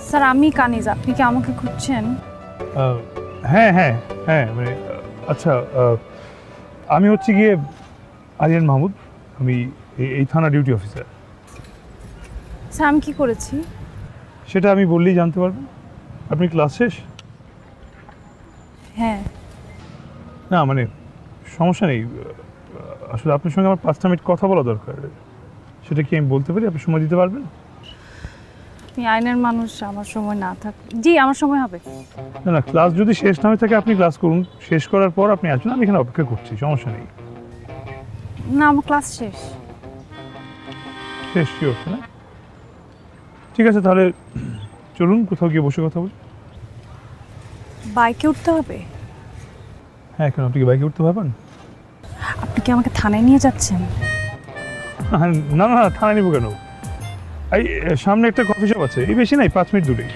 Sir আমি কানিজ, আপনি কি আমাকে খুঁজছেন? হ্যাঁ হ্যাঁ হ্যাঁ মানে আচ্ছা, আমি হচ্ছে গিয়ে আরিয়ান মাহমুদ। আমি এই থানা ডিউটি অফিসার। স্যার আমি কি করেছি? সেটা আমি বললেই জানতে পারবেন। আপনি ক্লাস শেষ? হ্যাঁ। না মানে সমস্যা নেই, আসলে আপনার সঙ্গে আমার 5টা মিনিট কথা বলা দরকার। সেটা কি আমি বলতে পারি? আপনি সময় দিতে পারবেন? আপনি আইনের মানুষ, আমার সময় না থাক। জি আমার সময় হবে। না না, ক্লাস যদি শেষ না হয়ে থাকে আপনি ক্লাস করুন, শেষ করার পর আপনি আসবেন, আমি এখানে অপেক্ষা করছি, সমস্যা নেই। না আমার ক্লাস শেষ। শেষ কি হচ্ছে না? ঠিক আছে তাহলে চলুন কোথাও গিয়ে বসে কথা বলি। বাইকে উঠতে হবে? হ্যাঁ, কেন আপনি কি বাইকে উঠতে পারবেন? আপনি কি আমাকে থানায় নিয়ে যাচ্ছেন? না না, থানায় নিব কেন? এই সামনে একটা কফি শপ আছে, এই বেশি নাই 5 মিনিট দূরে,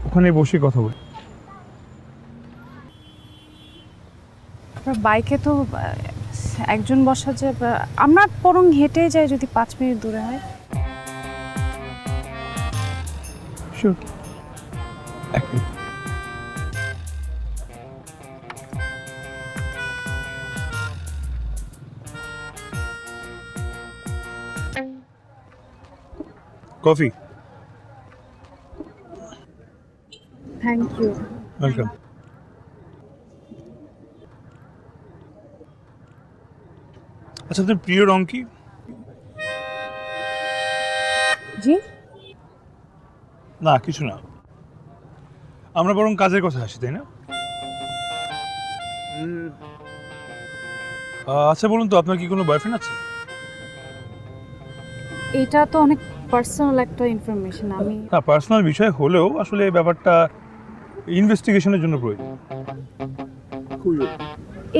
ওখানে বসে কথা বলি। আপনার বাইকে তো একজন বসা যে, আমরা বরং হেঁটে যাই যদি 5 মিনিট দূরে হয়। শিওর। এক মিনিট। কফি। Thank you. ওয়েলকাম। আচ্ছা, আপনার প্রিয় রং কি? জি না কিছু না, আমরা বরং কাজের কথা আসি, তাই না? আচ্ছা বলুন তো, আপনার কি কোনো বয়ফ্রেন্ড আছে? এটা তো অনেক পার্সোনাল একটা ইনফরমেশন। আমি না, পার্সোনাল বিষয় হলেও আসলে এই ব্যাপারটা ইনভেস্টিগেশনের জন্য প্রয়োজন।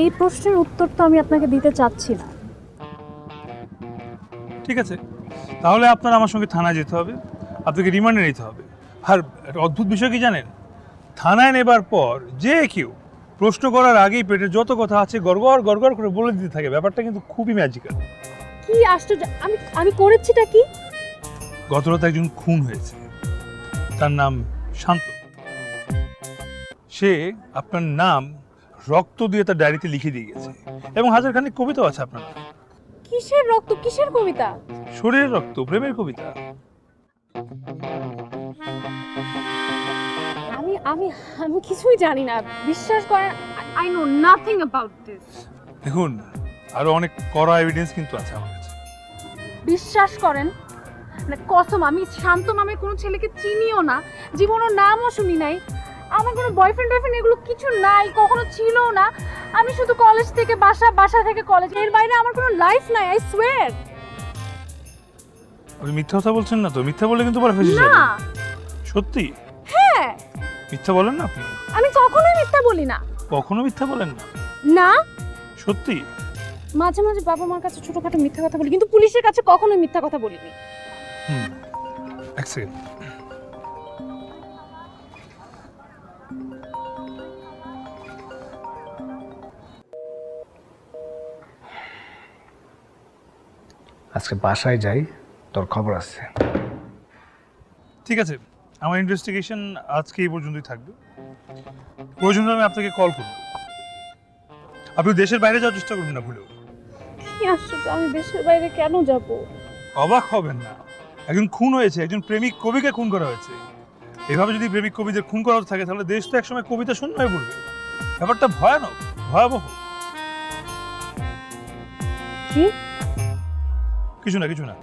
এই প্রশ্নের উত্তর তো আমি আপনাকে দিতে চাচ্ছি না। ঠিক আছে, তাহলে আপনার আমার সঙ্গে থানায় যেতে হবে, আপনাকে রিমান্ডে নিতে হবে। আর একটা অদ্ভুত বিষয় কি জানেন, থানায় নেবার পর যে কেউ প্রশ্ন করার আগেই পেটের যত কথা আছে গড়গড় গড়গড় করে বলে দিতে থাকে। ব্যাপারটা কিন্তু খুবই ম্যাজিক্যাল। কি আশ্চর্য! আমি করেছিটা কি? গতরাতে একজন খুন হয়েছে, তার নাম শান্ত। সে আপনার নাম রক্ত দিয়ে তার ডায়েরিতে লিখে দিয়ে গেছে, এবং হাজারখানেক কবিতাও আছে আপনার নামে। কিসের রক্ত, কিসের কবিতা? শরীরের রক্ত, প্রেমের কবিতা। আমি আমি আমি কিছুই জানি না, বিশ্বাস করেন। I know nothing about this. দেখুন, আরো অনেক কড়া এভিডেন্স কিন্তু আছে আমার কাছে। বিশ্বাস করেন, মানে কসম, আমি শান্ত নামের কোনো ছেলেকে চিনিও না, জীবনের নামও শুনি নাই। আমার কোনো বয়ফ্রেন্ড এগুলো কিছু নাই, কখনো ছিলও না। আমি শুধু কলেজ থেকে বাসা, বাসা থেকে কলেজ, এর বাইরে আমার কোনো লাইফ নাই, আই সোয়্যার। আপনি মিথ্যা কথা বলছেন না তো? মিথ্যা বললে কিন্তু পরে ফেসে না। যাবেন। সত্যি? হ্যাঁ। মিথ্যা বলেন না আপনি? আমি কখনোই মিথ্যা বলি না। কখনো মিথ্যা বলেন না? না। সত্যি? মাঝে মাঝে বাবা মার কাছে ছোটখাটো মিথ্যা কথা বলি, কিন্তু পুলিশের কাছে কখনোই মিথ্যা কথা বলিনি। এক সেকেন্ড। আজকে বাসায় যাই, তোর খবর আছে। ঠিক আছে, আমার ইনভেস্টিগেশন আজকে এই পর্যন্তই থাকবে। প্রয়োজন হলে আমি আপনাকে কল করব। আপনি দেশের বাইরে যাওয়ার চেষ্টা করবেন না ভুলেও। কি আশ্চর্য! আমি দেশের বাইরে কেন যাব? অবাক হবেন না, একজন খুন হয়েছে, একজন প্রেমিক কবিকে খুন করা হয়েছে। এভাবে যদি প্রেমিক কবিদের খুন করা থাকে তাহলে দেশ তো একসময় কবিতা শূন্য হয়ে পড়বে। ব্যাপারটা ভয়ানক, ভয়াবহ। কি? কিছু না, কিছু না।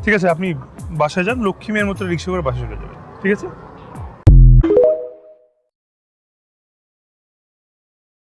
ঠিক আছে, আপনি বাসায় যান, লক্ষ্মী মেয়ের মতো রিক্সা করে বাসায় চলে যাবেন। ঠিক আছে?